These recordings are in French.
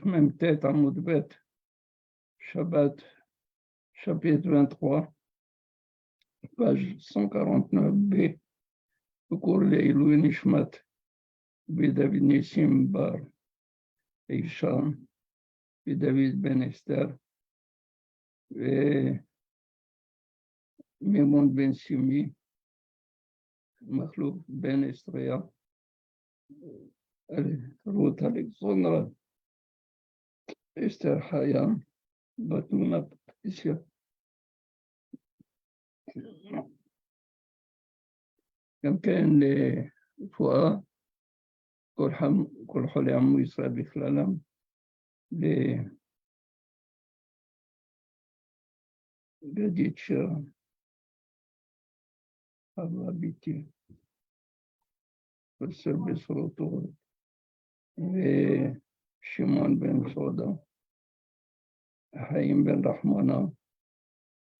même tête à Moudbet, Shabbat, chapitre 23, page 149b, pour les Louis Nishmat, David Nissim Bar, Isham, David Ben Esther, et Mimoun Ben Simi, Makhlouf Ben Estria, Ruth Alexandra, Esther Hayam, Batuna Patricia. גם כן לפואה, כל חולי עמו ישראל בכללם, לגדית שר, חווה ביתי, פרסר בסורתו, ושמעון בן סעודה, חיים בן רחמונה,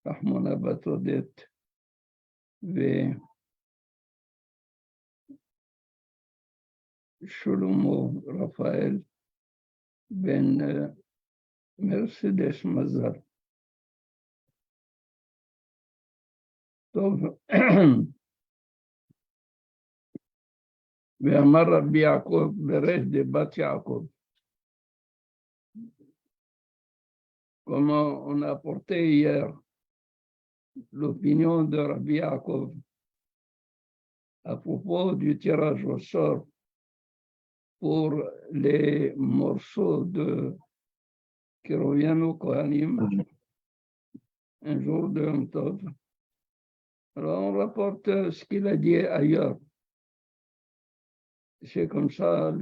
רחמונה בת עודית, ושלמה רפאל בן מרסדס מזל. טוב, ואמר רבי יעקב ברך דבת יעקב. Comme on a apporté hier l'opinion de Rabbi Yaakov à propos du tirage au sort pour les morceaux qui reviennent au Kohanim un jour de Yom Tov. Alors on rapporte ce qu'il a dit ailleurs. C'est comme ça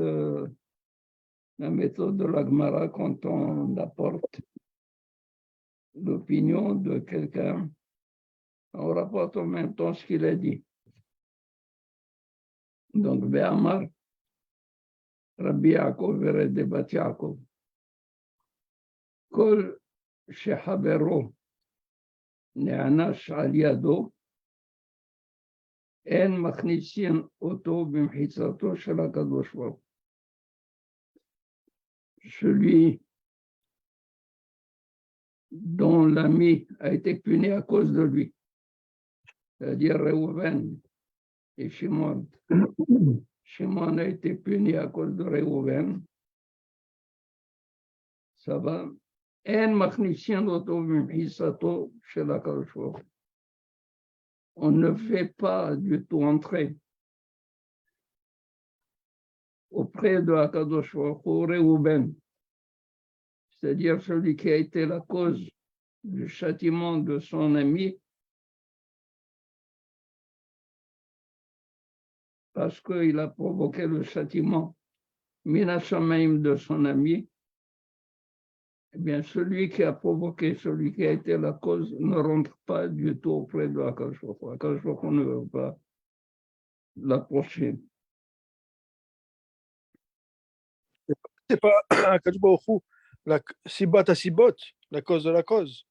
la méthode de la Gemara quand on apporte l'opinion de quelqu'un. On rapporte en même temps ce qu'il a dit. Donc, Be'amar, Rabbi Yaakov vered de Bat Yaakov. Kol shehabero ne'anash al yado, en machnisin oto b'mchitzato shel HaKadosh Baruch Hu. Celui dont l'ami a été puni à cause de lui, c'est-à-dire Réhouven et Shimon. Shimon a été puni à cause de Réhouven. Ça va. En machnisin oto b'mchitzato shel HaKadosh Baruch Hu. On ne fait pas du tout entrer auprès de HaKadosh Baruch Hu Réhouven, c'est-à-dire celui qui a été la cause du châtiment de son ami, parce qu'il a provoqué le châtiment Mina Shamaim de son ami. Eh bien, celui qui a provoqué, celui qui a été la cause, ne rentre pas du tout auprès de HaKadosh Baruch Hu. HaKadosh Baruch Hu ne veut pas l'approcher. C'est pas Akadosh Baruch Hu, la Sibat à Sibot, la cause de la cause.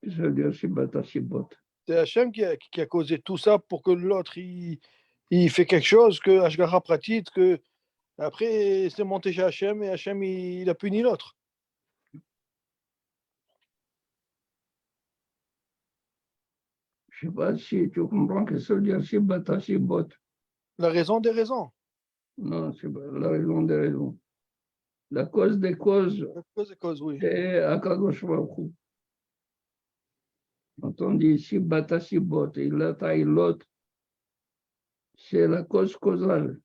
Je veux dire, Sibat Sibot. C'est Hachem qui a causé tout ça pour que l'autre il fait quelque chose, que Ashgara pratique, que après c'est monté chez Hachem et Hachem il a puni l'autre. Je ne sais pas si tu comprends que ça veut dire Sibat Sibot. La raison des raisons. Non, c'est pas la raison des raisons. La cause des causes, La cause des causes, oui. c'est HaKadosh Baruch Hu. Quand on dit Sibat Sibot, il a taillé l'autre, c'est la cause causale.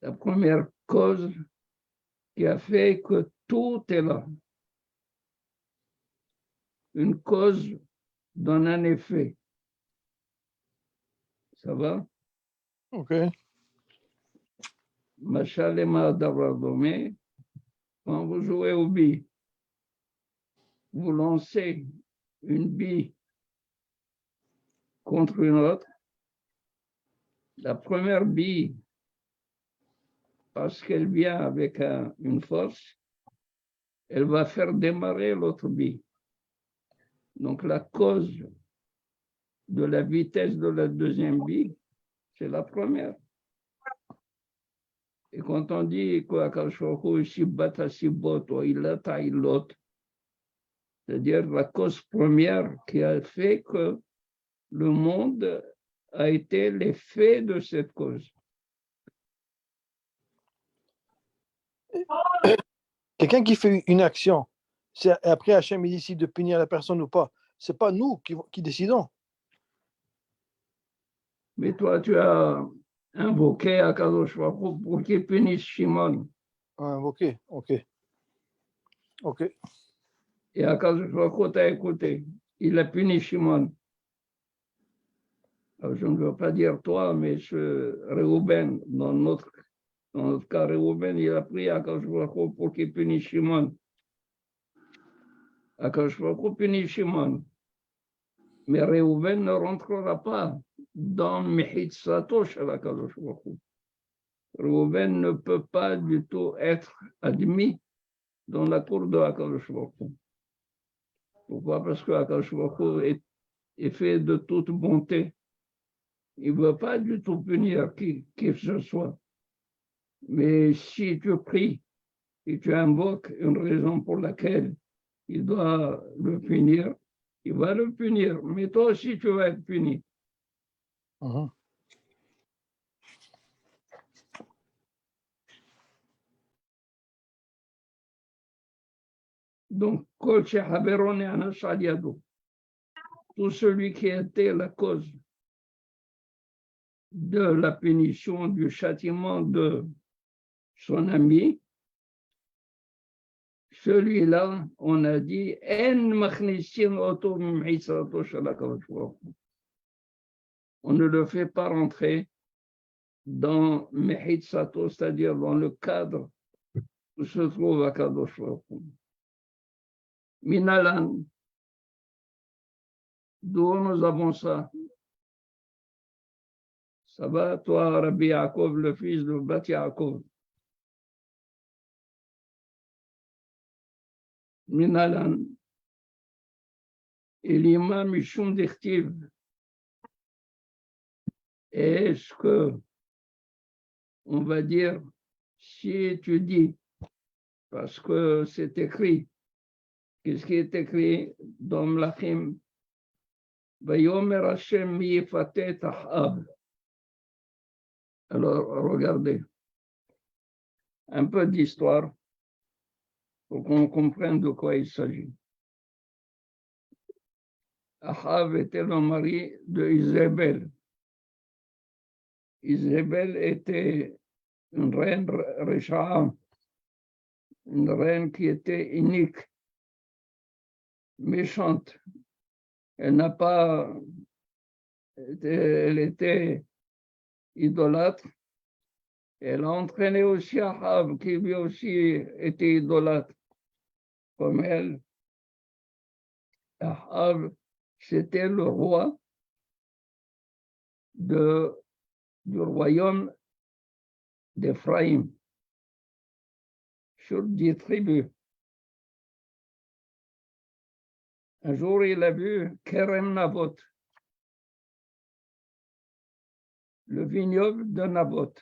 La première cause qui a fait que tout est là. Une cause donne un effet. Ça va? Ok. Machal et Ma'adabradomé, quand vous jouez au billes, vous lancez une bille contre une autre. La première bille, parce qu'elle vient avec une force, elle va faire démarrer l'autre bille. Donc la cause de la vitesse de la deuxième bille, c'est la première. Et quand on dit qu'Akadosh Baruch Hu Shibat HaSibot ou Ilat HaIlot, c'est-à-dire la cause première qui a fait que le monde a été l'effet de cette cause. Quelqu'un qui fait une action, après Hachem il décide de punir la personne ou pas, c'est pas nous qui décidons. Mais toi, tu as invoqué Akadosh Baruch Hu pour qu'il punisse Shimon. Ah, ok. Et Akadosh Baruch Hu t'a écouté. Il a puni Shimon. Alors, je ne veux pas dire toi, mais ce Réhouben, dans notre cas, Réhouben, il a pris Akadosh Baruch Hu pour qu'il punisse Shimon. Akadosh Baruch Hu punit Shimon. Mais Réhouben ne rentrera pas dans Mehitzato shel Akadosh Baruch Hu. Réhouben ne peut pas du tout être admis dans la cour de Akadosh Baruch Hu. Pourquoi? Parce que Akadosh Baruch Hu est fait de toute bonté. Il ne veut pas du tout punir qui que ce soit. Mais si tu pries et tu invoques une raison pour laquelle il doit le punir, il va le punir. Mais toi aussi, tu vas être puni. Mhm. Donc, tout celui qui a été la cause de la punition, du châtiment de son ami, celui-là, on a dit, on ne le fait pas rentrer dans Mehitzato, c'est-à-dire dans le cadre où se trouve Akadosh Baruch Hu. Minalan, d'où nous avons ça? Ça va, toi, Rabbi Yaakov, le fils de Bat Yaakov? Minalan, et l'imam Mishum Dichtiv. Est-ce que, on va dire, si tu dis, parce que c'est écrit, qu'est-ce qui est écrit dans Mlachim? Vayomer Hashem mi yifatet Ahab. Alors, regardez, un peu d'histoire pour qu'on comprenne de quoi il s'agit. Ahab était le mari de Isabelle. Isabelle était une reine Récha'a, une reine qui était inique, méchante. Elle n'a pas, elle était idolâtre. Elle a entraîné aussi Ahab, qui lui aussi était idolâtre, comme elle. Ahab, c'était le roi du royaume d'Éphraïm, sur 10 tribus. Un jour, il a vu Kerem Nabot, le vignoble de Nabot.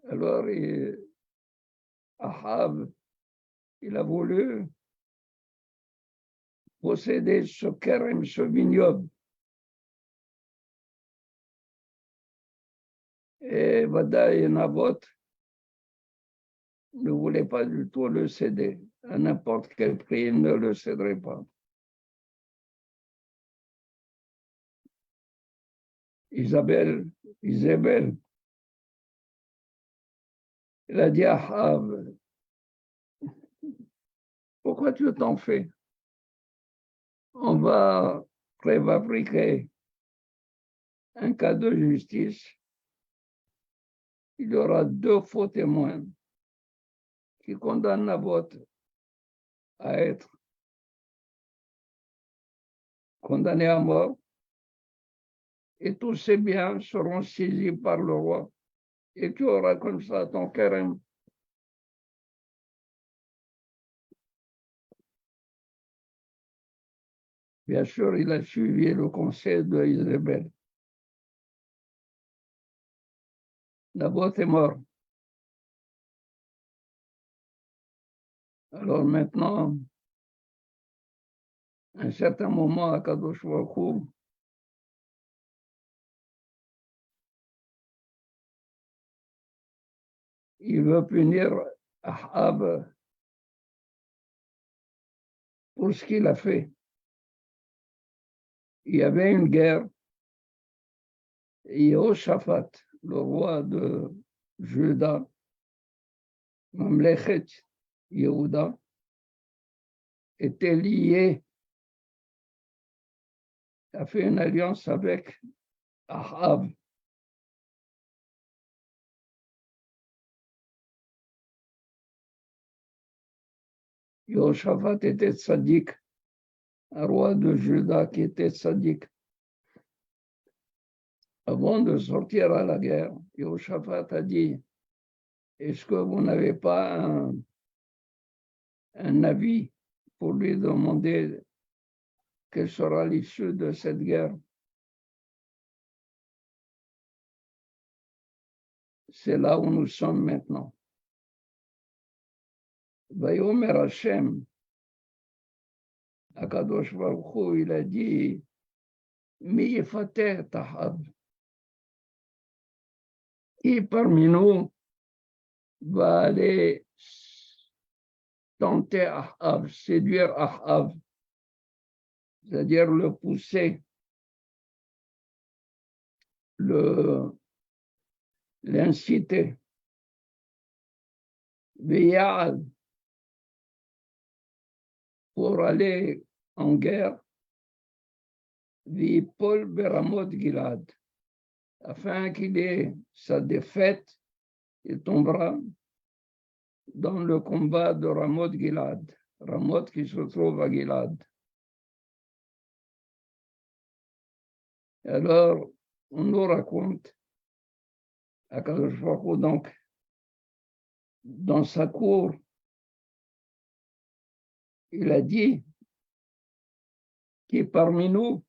Alors, Ahab, il a voulu posséder ce Kerem, ce vignoble. Et Vada et Nabot ne voulaient pas du tout le céder. À n'importe quel prix, il ne le céderait pas. Isabelle, elle a dit à Ahab, pourquoi tu t'en fais? On va préfabriquer un cas de justice. Il y aura 2 faux témoins qui condamnent Nabot à être condamné à mort, et tous ces biens seront saisis par le roi. Et tu auras comme ça ton kérem. Bien sûr, il a suivi le conseil d'Isabelle. Naboth est mort. Alors maintenant, à un certain moment, Akadosh Baruch Hu, il veut punir Ahab pour ce qu'il a fait. Il y avait une guerre, et Yehoshaphat, le roi de Juda, Mamlechet Yehuda, était lié, a fait une alliance avec Ahab. Yehoshaphat était tzaddik, un roi de Juda qui était tzaddik. Avant de sortir à la guerre, Yehoshaphat a dit, est-ce que vous n'avez pas un avis pour lui demander quelle sera l'issue de cette guerre? C'est là où nous sommes maintenant. Vayomer Hashem, Akadosh Baruch Hu, il a dit, Mi yefater Ahab. Qui parmi nous va aller tenter Ahab, séduire Ahab, c'est-à-dire le pousser, l'inciter. Veyal, pour aller en guerre, Paul Beramot Gilad, afin qu'il ait sa défaite, il tombera dans le combat de Ramoth Gilad, Ramoth qui se trouve à Gilad. Alors, on nous raconte, Akadosh Baruch Hu, donc, dans sa cour, il a dit qui parmi nous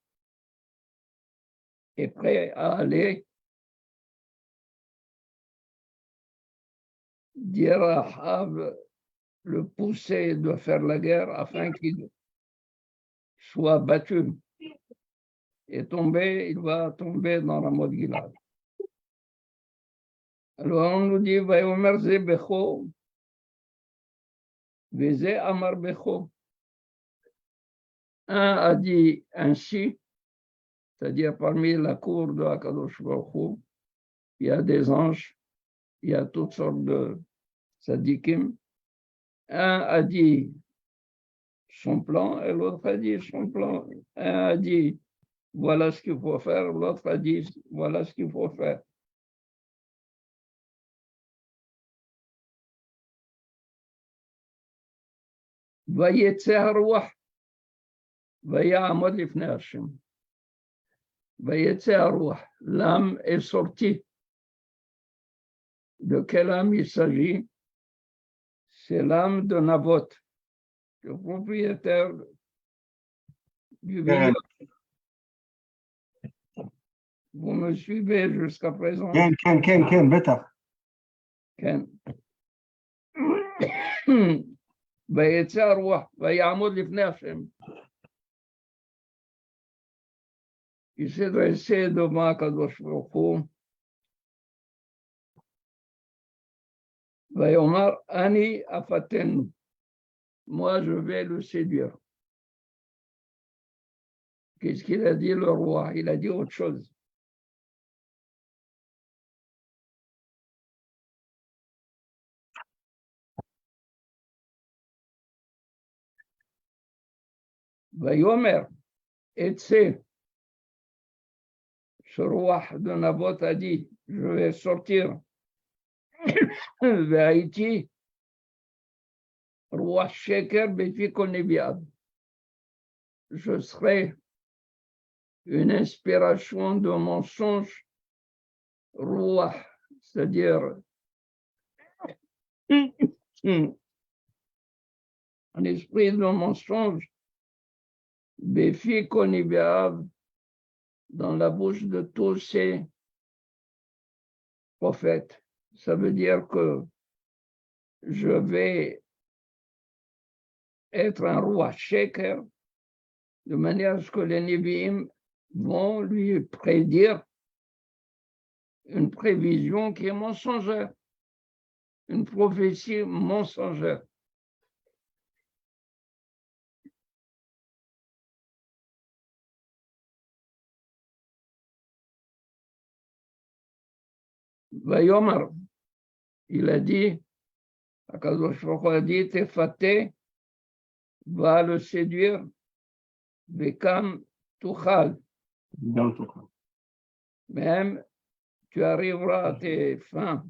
est prêt à aller dire à Ahab, le pousser de faire la guerre afin qu'il soit battu et tomber, il va tomber dans la mode Gilad. Alors on nous dit, Vayomer ze becho, veze amar becho. Un a dit ainsi, c'est-à-dire parmi la cour de Akadosh Baruch Hu, il y a des anges, il y a toutes sortes de tzadikim. Un a dit son plan et l'autre a dit son plan. Un a dit voilà ce qu'il faut faire, l'autre a dit voilà ce qu'il faut faire. Vayetze haruach, vayamod lifnei Hashem. Vayetze haruach, l'âme est sortie. De quelle âme il s'agit? C'est l'âme de Naboth, le propriétaire du vignoble. Vous me suivez jusqu'à présent? Ken, bêta. Ken. ויצא הרוח ויעמוד לפני השם. Il s'est dressé devant Akadosh Baruch Hu. ויאמר אני אפתנו. Moi je vais le séduire. Qu'est-ce qu'il a dit le roi? Il a dit autre chose. Vayomer, Etse, ce roi de Naboth a dit, je vais sortir vers Haïti, roi Sheker Befi Konebiad. Je serai une inspiration de mensonge, roi, c'est-à-dire un esprit de mensonge, Befi Konebiad, dans la bouche de tous ces prophète. Ça veut dire que je vais être un roi sheker, de manière à ce que les Nevi'im vont lui prédire une prévision qui est mensongère, une prophétie mensongère. Vayomar, il a dit, Akadosh Baruch Hu a dit, Tefaté va le séduire, Bekam Tuchal, même tu arriveras à tes fins,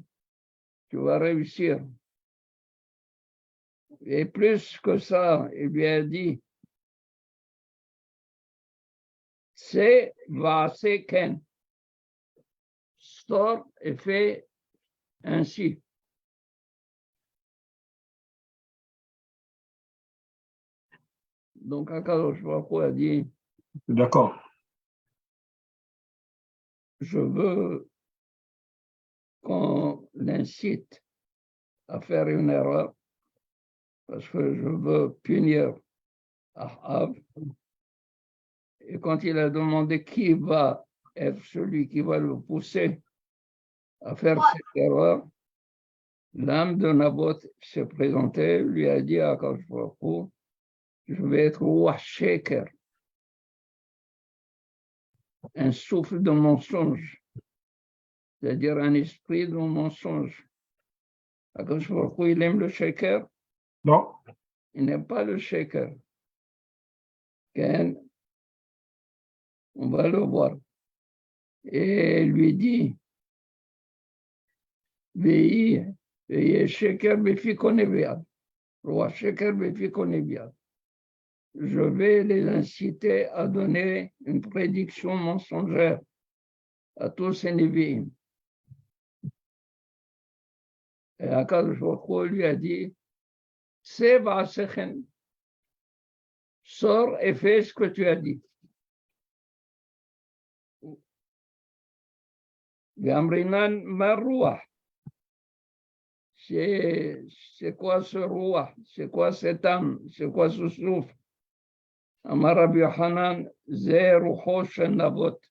tu vas réussir. Et plus que ça, il lui a dit, c'est va, c'est ken, sort et fait ainsi. Donc, Akadosh Baruch Hu a dit, D'accord. je veux qu'on l'incite à faire une erreur parce que je veux punir Ahab. Et quand il a demandé qui va être celui qui va le pousser à faire cette erreur, l'âme de Naboth s'est présentée, lui a dit à Akadosh Baruch Hu, je vais être roi sheker, un souffle de mensonge, c'est-à-dire un esprit de mensonge. Akadosh Baruch Hu, il aime le sheker? Non. Il n'aime pas le sheker. Ken, on va le voir. Et il lui dit, Veillez, sheker befi koneviad, roi sheker befi koneviad. Je vais les inciter à donner une prédiction mensongère à tous ces Nevi'im. Et Akadosh Baruch Hu lui a dit, c'est Va'asechen, sors et fais ce que tu as dit. Ve'amrinan marruah, c'est quoi ce roi? C'est quoi cette âme? C'est quoi ce souffle? Amar Rabbi Yochanan, Ze rucho shel Naboth.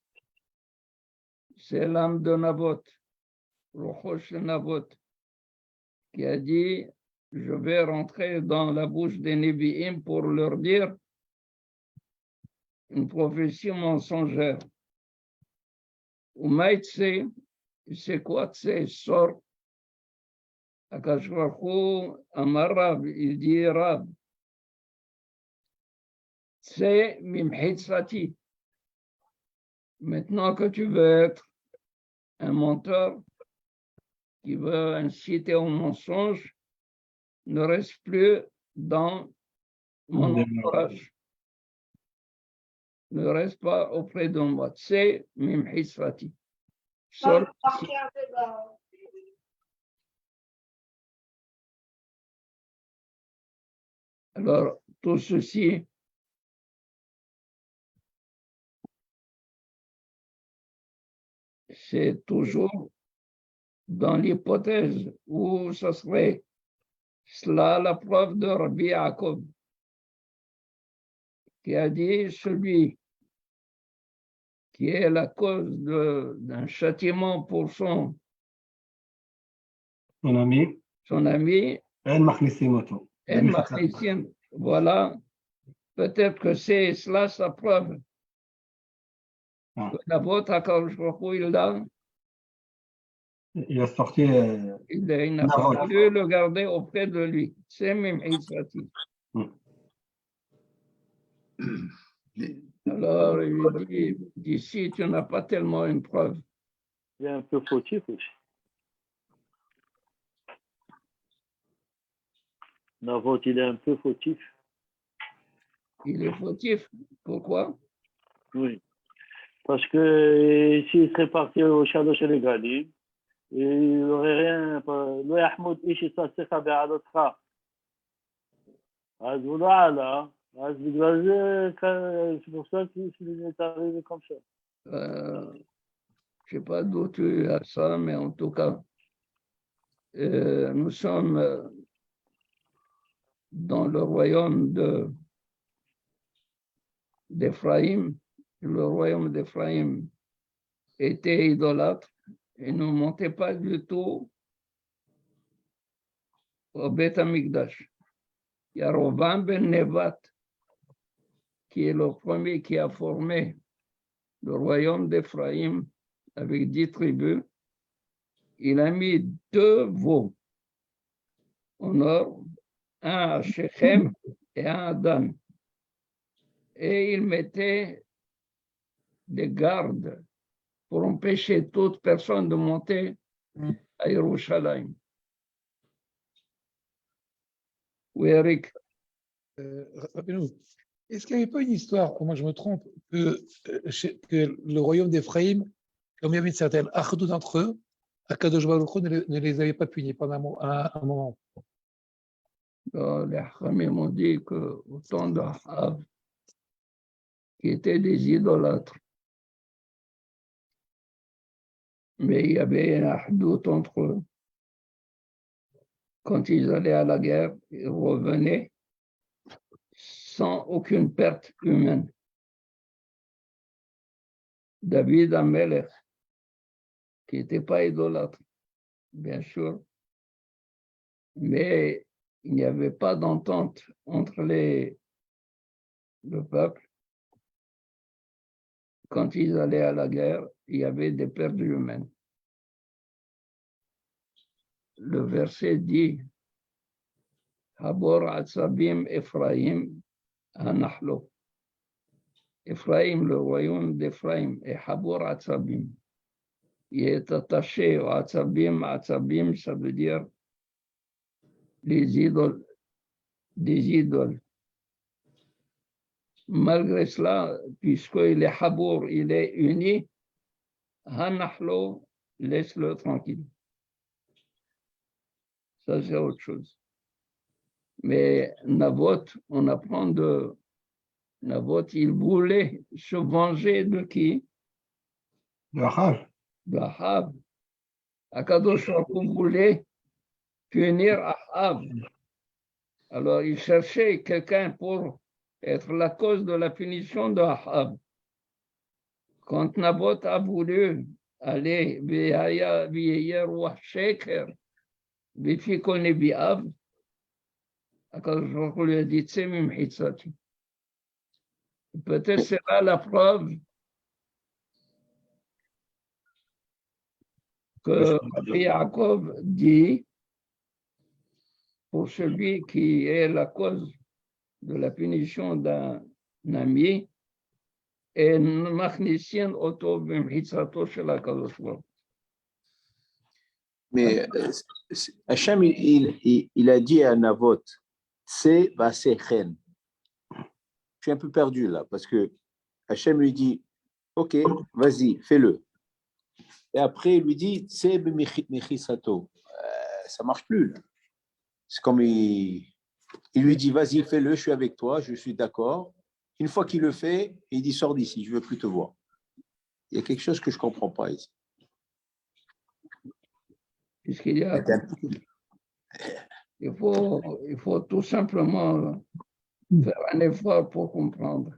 C'est l'âme de Naboth, rucho shel Naboth, qui a dit, je vais rentrer dans la bouche des Nevi'im pour leur dire une prophétie mensongère. Ou maïtse, c'est quoi tse, sort. Akadosh Baruch Hu, Amar Rab, il dit Rab, tse mimhitzati. Maintenant que tu veux être un menteur qui veut inciter au mensonge, ne reste plus dans mon entourage. Ne reste pas auprès de moi. C'est mimhitzati. Sors d'ici. Alors, tout ceci, c'est toujours dans l'hypothèse où ce serait cela la preuve de Rabbi Yaakov, qui a dit celui qui est la cause d'un châtiment pour son ami, En machnissim. voilà, peut-être que c'est cela sa preuve. La vôtre, Akadosh Baruch Hu, il a sorti. il n'a pas voulu le garder auprès de lui. C'est même initiative. Alors, il lui dit, d'ici, tu n'as pas tellement une preuve. Il est un peu fautif aussi. Naboth, il est un peu fautif. Il est fautif. Pourquoi? Oui. Parce que s'il serait parti au Shalosh Regalim, il n'aurait rien. Lo yahmoud ish yisasecha be'alotcha. אז הוא לא עלה, אז בגלל זה, c'est pour ça qu'il est arrivé comme ça. Je ne sais pas d'où tu as ça, mais en tout cas, nous sommes dans le royaume d'Éphraïm. Le royaume d'Éphraïm était idolâtre et ne montait pas du tout au Beth Amikdash. Il y a Rovam ben Nevat, qui est le premier qui a formé le royaume d'Éphraïm avec 10 tribus. Il a mis 2 veaux au nord, un à Shechem et un à Dan. Et il mettait des gardes pour empêcher toute personne de monter à Yerushalayim. Oui, Eric. Rappelez-nous, est-ce qu'il n'y avait pas une histoire, ou moi je me trompe, que le royaume d'Éphraïm, comme il y avait une certaine achdout entre eux, Akadosh Baruch Hu ne les avait pas punis pendant un moment. Les Hachamim m'ont dit qu'au temps d'Ahav, qui étaient des idolâtres, mais il y avait un achdout entre eux. Quand ils allaient à la guerre, ils revenaient sans aucune perte humaine. David Amelech, qui n'était pas idolâtre, bien sûr, mais il n'y avait pas d'entente entre le peuple. Quand ils allaient à la guerre, il y avait des pertes humaines. Le verset dit Habor Atzabim Ephraim Hanachlo. Ephraim, le royaume d'Ephraim, et Habor Atzabim. Il est attaché au Atzabim. Atzabim, ça veut dire les idoles, des idoles. Malgré cela, puisqu'il est Habor, il est uni, Hanachlo, laisse-le tranquille. Ça, c'est autre chose. Mais Nabot, on apprend de Nabot, il voulait se venger de qui? De Ahav. De Ahav. Akadosh Baruch Hu voulait punir Ahav. Alors, il cherchait quelqu'un pour être la cause de la punition de Ahav. Quand Nabot a voulu aller, Akadosh Baruch Hu lui a dit, Tsé mim hitzati. Peut-être c'est là la preuve que Yaakov dit pour celui qui est la cause de la punition d'un ami et machnisien oto b'mchitzato shel HaKadosh Baruch Hu. Mais Hachem, il a dit à Navot, c'est va sechen. Je suis un peu perdu là, parce que Hachem lui dit, ok, vas-y, fais-le. Et après, il lui dit, c'est mechisato. Ça marche plus. Là. C'est comme il lui dit, vas-y, fais-le, je suis avec toi, je suis d'accord. Une fois qu'il le fait, il dit, sors d'ici, je ne veux plus te voir. Il y a quelque chose que je ne comprends pas ici. Puisqu'il y a, il faut tout simplement faire un effort pour comprendre.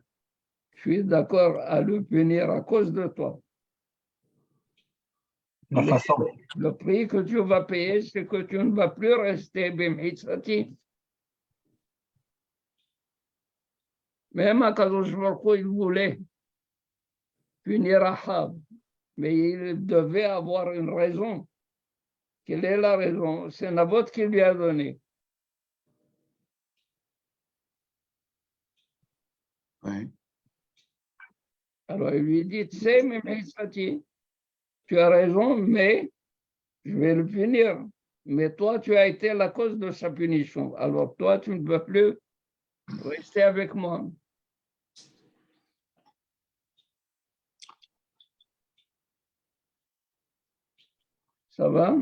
Je suis d'accord à le punir à cause de toi. La façon. Le prix que tu vas payer, c'est que tu ne vas plus rester bimhitzati. Même Akadosh Baruch Hu, il voulait punir Ahav, mais il devait avoir une raison. Quelle est la raison? C'est Nabot qui lui a donné. Ouais. Alors il lui dit, tu sais, Mimhitzati, tu as raison, mais je vais le punir. Mais toi, tu as été la cause de sa punition. Alors toi, tu ne peux plus rester avec moi. Ça va?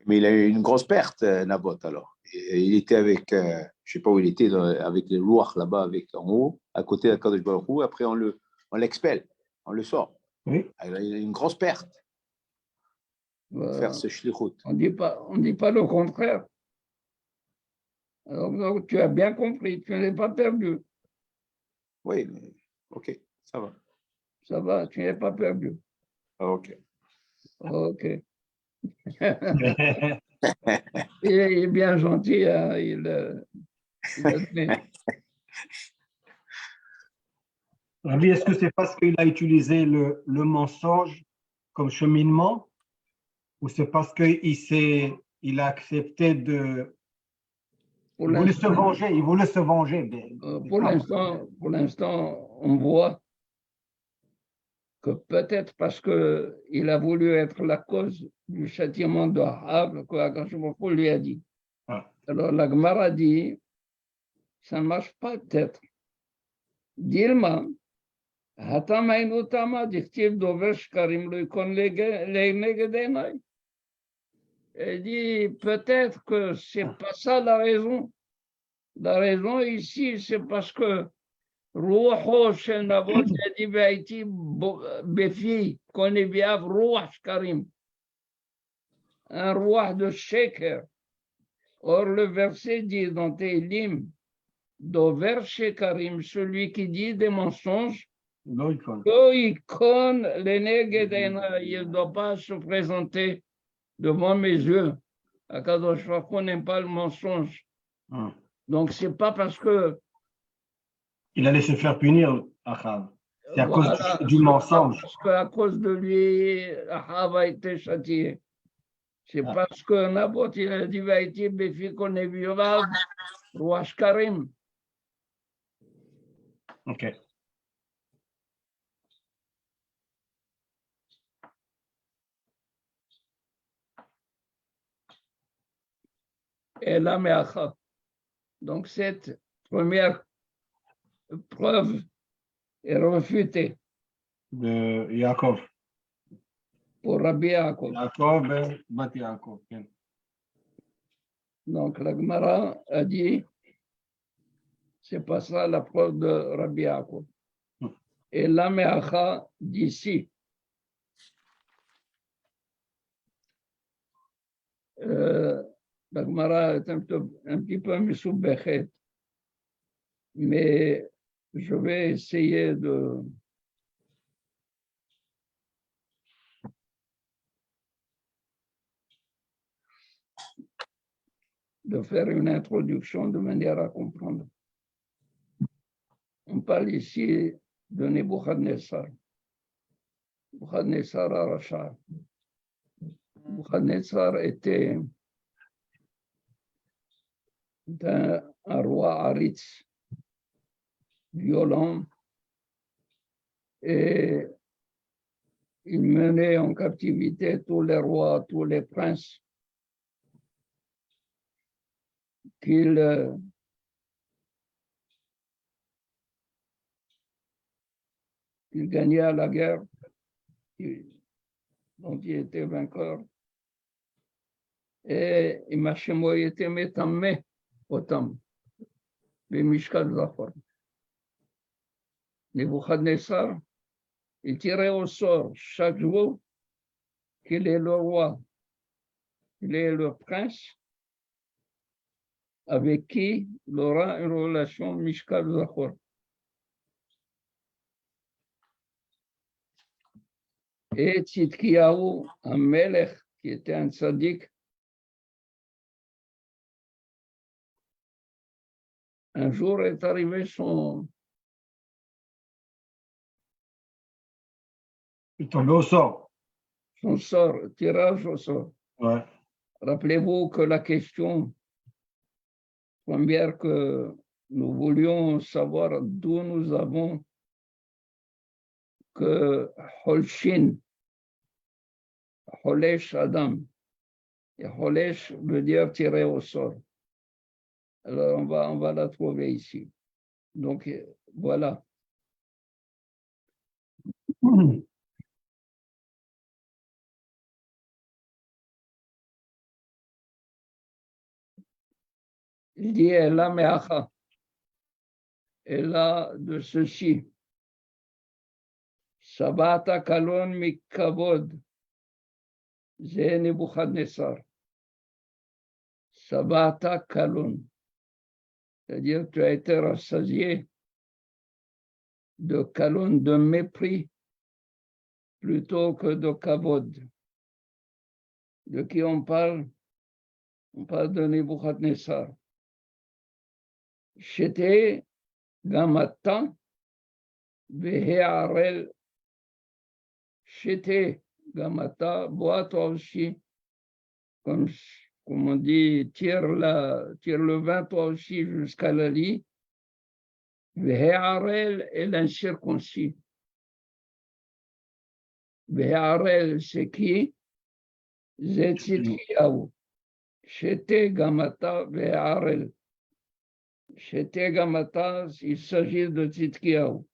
Mais il a eu une grosse perte, Nabot, alors. Et il était avec, je ne sais pas où il était, avec les louars là-bas, en haut, à côté de Kadosh Baruch Hu. Après, on l'expelle, on le sort. Oui. Il a une grosse perte de faire ce shlichut. On dit pas le contraire. Alors, donc, tu as bien compris, tu n'es pas perdu. Oui, mais ok, ça va. Ça va, tu n'es pas perdu. Ok. Ok. Il est bien gentil, hein, il admet. Rabbi, est-ce que c'est parce qu'il a utilisé le mensonge comme cheminement ou c'est parce il a accepté de... Pour Il voulait se l'instant, venger, il voulait se venger. pour l'instant, on voit que peut-être parce qu'il a voulu être la cause du châtiment de Ahab, que Akadosh Baruch Hu lui a dit. Ah. Alors la Gemara dit, ça ne marche pas peut-être. Dilma, Hatam Hainu Tama, Dichtiv Dover Shkarim Lo Yikon Leneged Einai. Elle dit, peut-être que c'est pas ça la raison. La raison ici, c'est parce que Ruho shel Navot Yadi Ve'aiti Befi, Koneviav Ruach Shkarim. Un roi de Sheker. Or, le verset dit dans Tehillim, Dover Shekarim, celui qui dit des mensonges, Loïkon. Loïkon Lenegedena, il ne doit pas se présenter devant mes yeux. Akadosh Baruch Hu n'aime pas le mensonge. Ah. Donc, c'est pas parce que. Il allait se faire punir, Achab. C'est à Voilà, cause du mensonge. parce qu'à cause de lui, Ahab a été châtié. C'est Ah. parce que Naboth, il a dit, va être Befi Koneviav, roi Shkarim. Ok. Et la Meacha. Donc, cette première preuve est réfutée De Yaakov. pour Rabbi Yaakov. Yaakov, Bat Yaakov. Donc, la Gemara a dit, c'est pas ça la preuve de Rabbi Yaakov. Et la Meacha d'ici, la Gemara est un petit peu misoubechet, mais je vais essayer de faire une introduction de manière à comprendre. On parle ici de Nebuchadnezzar. Nebuchadnezzar Aracha. Nebuchadnezzar était un roi haritz, violent, et il menait en captivité tous les rois, tous les princes qu'il gagnait à la guerre, dont il était vainqueur. Et Imashemo était métamé autant, les Mishkal Zafar. Nebuchadnezzar, il tirait au sort chaque jour qu'il est le roi, qu'il est le prince, avec qui il aura une relation Mishkal Zafar. Et Tzidkiyahu, un melech qui était un tzaddik, un jour est arrivé son Il tombait au sort. sort, tirage au sort. Ouais. Rappelez-vous que la question première que nous voulions savoir d'où nous avons que Holshin, Holesh Adam, et Holesh veut dire tirer au sort. Alors on va la trouver ici. Donc voilà. Il dit Ella Meacha, Ella de ceci. Sabata kalon mikavod. Zé Nebuchadnezzar. Sabata kalon. C'est-à-dire, tu as été rassasié de kalon, de mépris, plutôt que de kavod. De qui on parle? On parle de Nebuchadnezzar. J'étais gamata vehearel. J'étais gamata, bois toi aussi. Comme on dit, tire le vin toi aussi jusqu'à la lit. Vehearel est l'incirconcis. Vehearel, c'est qui? Zetzitkiyahu. J'étais gamata vehearel. J'étais gamata, il s'agit de Tzitkiyahu.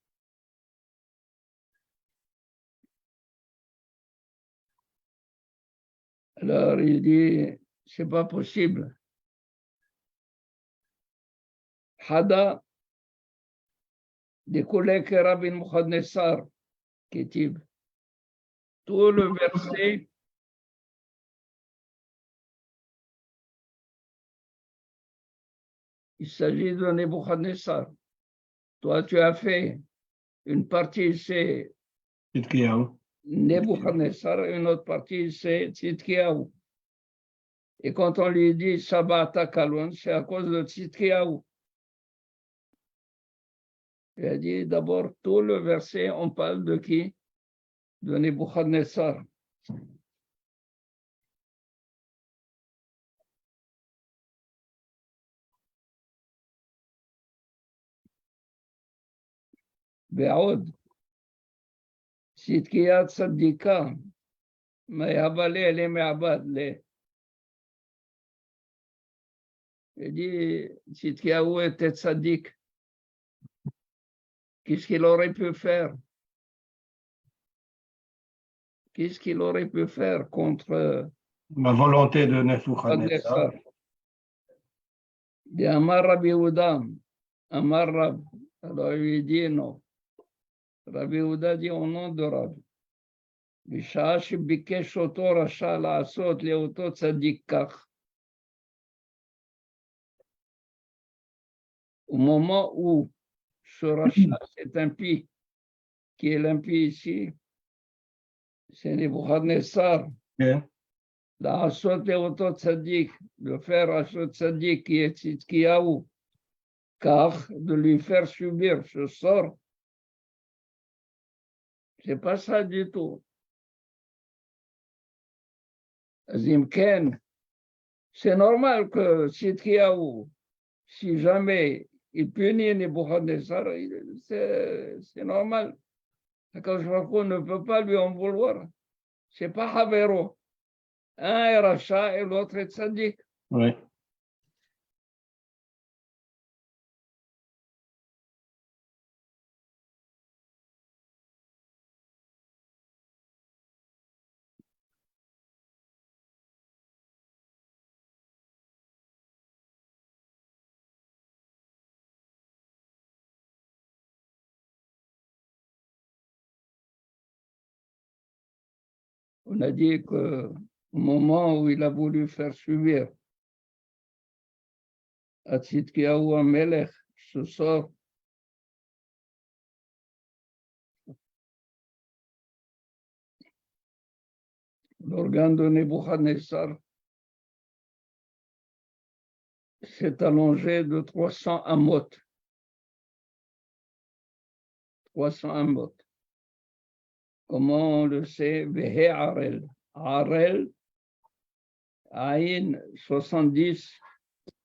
Alors il dit, c'est pas possible. Hada, des collègues Rabbi Nebuchadnezzar, Ketib. Tout le verset, il s'agit de Nebuchadnezzar. Toi, tu as fait une partie, c'est Tzidkiyahu. Nebuchadnezzar, une autre partie, c'est Tzitkiyahu. Et quand on lui dit Sabata Kalon, c'est à cause de Tzitkiyahu. Il a dit d'abord, tout le verset, on parle de qui? De Nebuchadnezzar. Ve'od, Tzitkiya Tzadika, Mayabale, elle Me'abad, le. Il dit, Tzitkiyahu était tzaddik. Qu'est-ce qu'il aurait pu faire? Qu'est-ce qu'il aurait pu faire contre La volonté de Nebuchadnezzar. Nebuchadnezzar? Il dit, Amar Rabbi Yehuda, Amar Rab. Alors il lui dit non. Rabbi Yehuda dit au nom de Rab. בשעה שביקש אותו רשע לעשות לאותו צדיק כך. Au moment où ce rachat, cet impie, qui est l'impie ici, c'est Nebuchadnezzar, Ok. לעשות לאותו צדיק, de faire à ce tzaddik qui est Tzidkiyahu, car de lui faire subir ce sort, c'est pas ça du tout. Zimken, c'est normal que Tzidkiyahu, si jamais il punit Nebuchadnezzar, c'est normal. Akadosh Baruch Hu ne peut pas lui en vouloir. C'est pas Havero. Un est rachat et l'autre est tzaddik. Oui. On a dit que au moment où il a voulu faire subir à Tzidkiyahu Amelech ce sort, l'organe de Nebuchadnezzar s'est allongé de 300 amot. 300 amot. Comment on le sait? Vehe Arel. Arel, Aïn 70,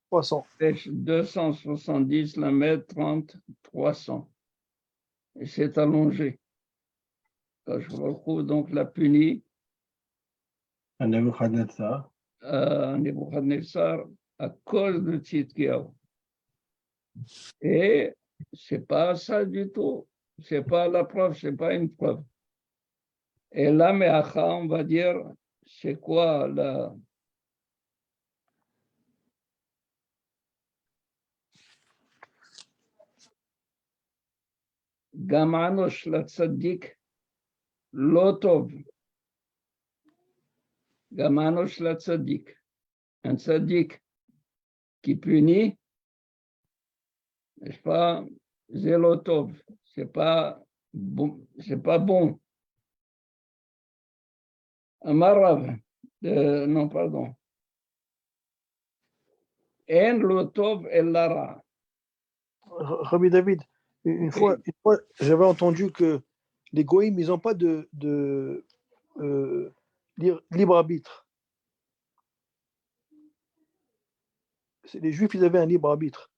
300. 270, la mètre 30, 300. Et s'est allongé. Quand je retrouve donc la punie À Nebuchadnezzar. à Nebuchadnezzar à cause de Tzidkiyahu. Et c'est pas ça du tout. C'est pas la preuve, c'est pas une preuve. Et là, mais on va dire, c'est quoi la... Gamanosh la tzaddik, Lotov. Gamanosh la tzaddik. Un tzaddik qui punit, n'est-ce pas, Zélotov. C'est pas bon. C'est pas bon. Amarav. Non, pardon. En lotov el lara. Rabbi David, une Oui. fois, j'avais entendu que les goïms, ils n'ont pas de libre arbitre. Les juifs, ils avaient un libre arbitre.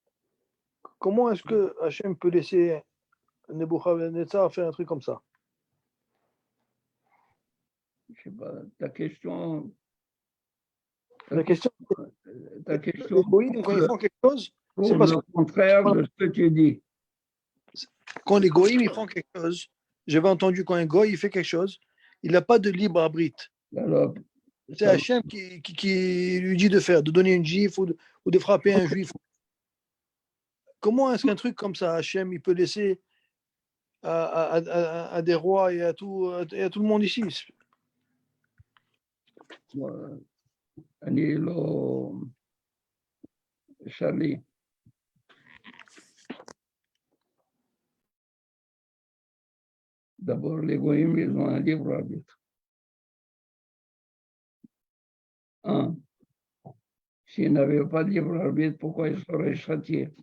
Comment est-ce que Hachem peut laisser Nebuchadnezzar faire un truc comme ça? Je sais pas, ta question. La question, Ta les question goïms, quand ils font quelque chose, c'est prouve parce le que contraire de ce que tu dis. quand les goïms, ils font quelque chose, j'avais entendu quand un goï, il fait quelque chose, il n'a pas de libre arbitre. Alors, C'est Hachem qui lui dit de faire, de donner une gifle ou de frapper un juif. Comment est-ce qu'un truc comme ça, Hachem, il peut laisser à des rois et à tout le monde ici? אני לא... Charlie. D'abord, les goïms, ils ont un libre arbitre. Un, s'ils n'avaient pas de libre arbitre, pourquoi ils seraient châtiés?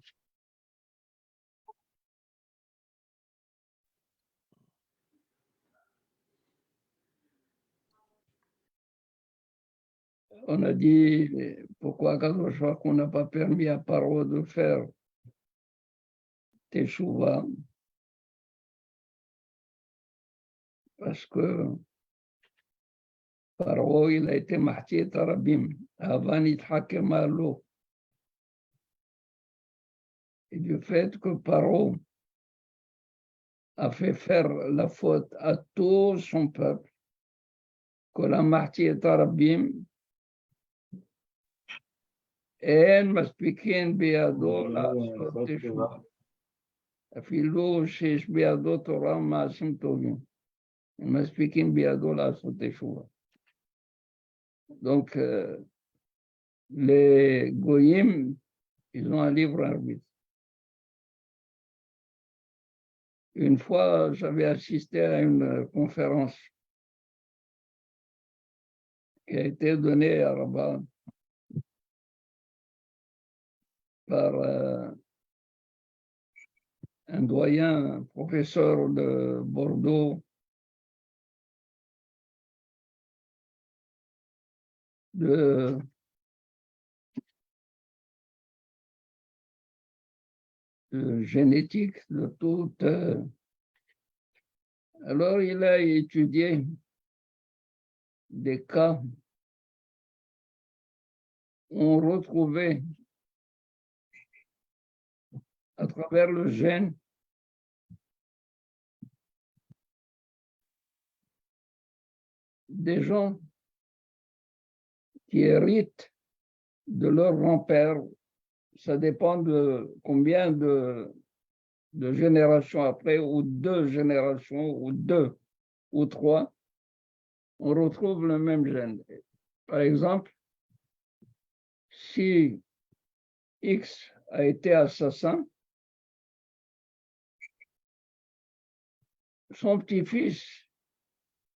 On a dit, pourquoi Kadosh qu'on n'a pas permis à Paro de faire Teshuvah? Parce que Paro, il a été mahti tarabim, avant Ithakem alo. Et du fait que Paro a fait faire la faute à tout son peuple, que la mahti tarabim, אין מספיקים בידו לעשות תשובה. אפילו שיש בידו תורה ומעשים טובים. הם מספיקים בידו לעשות תשובה. Donc, les goyim, ils ont un libre arbitre. Une fois, j'avais assisté à une conférence qui a été donnée à Rabat par un doyen, un professeur de Bordeaux, de génétique, de tout. Alors, il a étudié des cas où on retrouvait à travers le gène des gens qui héritent de leur grand-père. Ça dépend de combien de générations après, ou 2 générations, ou 2 ou 3, on retrouve le même gène. Par exemple, si X a été assassin, son petit-fils,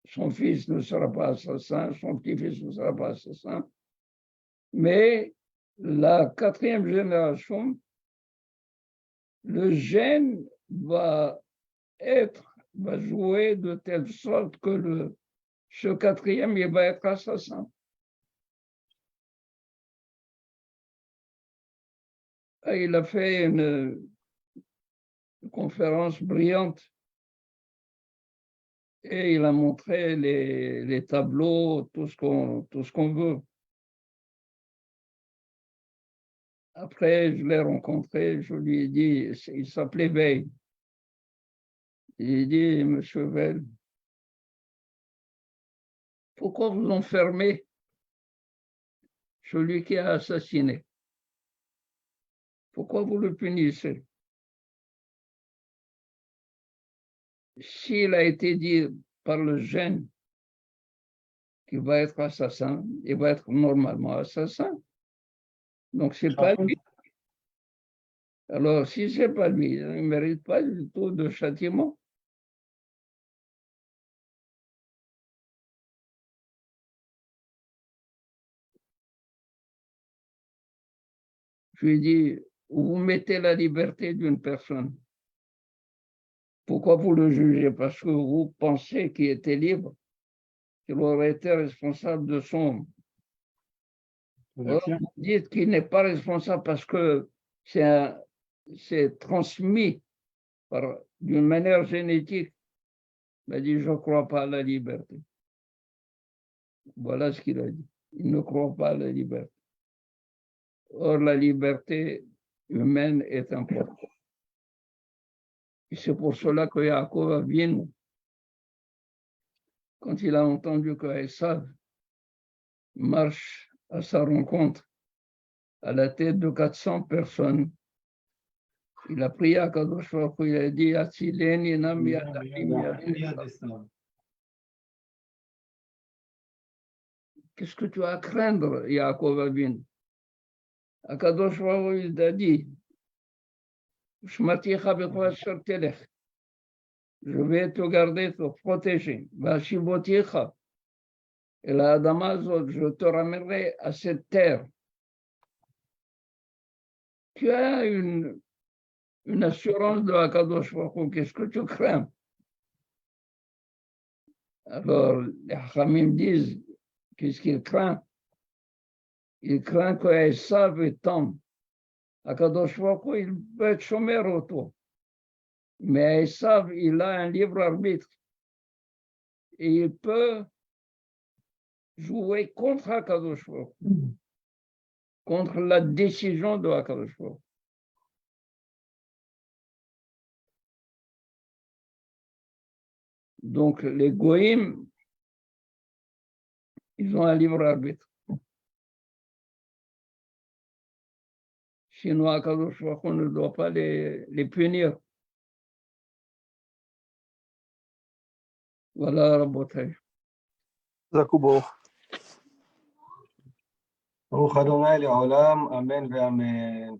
son fils ne sera pas assassin, son petit-fils ne sera pas assassin, mais la 4e génération, le gène va jouer de telle sorte que ce 4e, il va être assassin. Et il a fait une conférence brillante et il a montré les tableaux, tout ce qu'on veut. Après, je l'ai rencontré, je lui ai dit, il s'appelait Veil. J'ai dit, Monsieur Veil, pourquoi vous enfermez celui qui a assassiné? Pourquoi vous le punissez? S'il a été dit par le gène qui va être assassin, il va être normalement assassin. Donc, c'est pas lui. Alors, si c'est pas lui, il ne mérite pas du tout de châtiment. Je lui ai dit, vous mettez la liberté d'une personne. Pourquoi vous le jugez? Parce que vous pensez qu'il était libre, qu'il aurait été responsable de son. Or, vous dites qu'il n'est pas responsable parce que c'est transmis d'une manière génétique. Il a dit, je ne crois pas à la liberté. Voilà ce qu'il a dit. Il ne croit pas à la liberté. Or, la liberté humaine est importante. Et c'est pour cela que Yaakov Avinu, quand il a entendu que Esav marche à sa rencontre à la tête de 400 personnes, il a prié à Kadosh Baruch Hu, il a dit, Atzileni nam yadayim yad. Qu'est-ce que tu as à craindre, Yaakov Avinu? Akadosh Baruch Hu, il a dit, Shmaticha bechol asher telech. Je vais te garder, te protéger. Vashivoticha. Et la Adamazot, je te ramènerai à cette terre. Tu as une assurance de Akadosh Baruch Hu. Qu'est-ce que tu crains? Alors, les Hamim disent, qu'est-ce qu'il craint? Il craint que Esav tombe. Akadosh Baruch Hu, il peut être chômeur autour. Mais Esav, il a un libre arbitre. Et il peut jouer contre Akadosh Baruch Hu, contre la décision de Akadosh Baruch Hu. Donc, les Goïm, ils ont un libre arbitre. Sinon, Akadosh Baruch Hu ne doit pas les punir. Voilà, Rabotai. Zakubo. ברוך אדוני לעולם, אמן ואמן.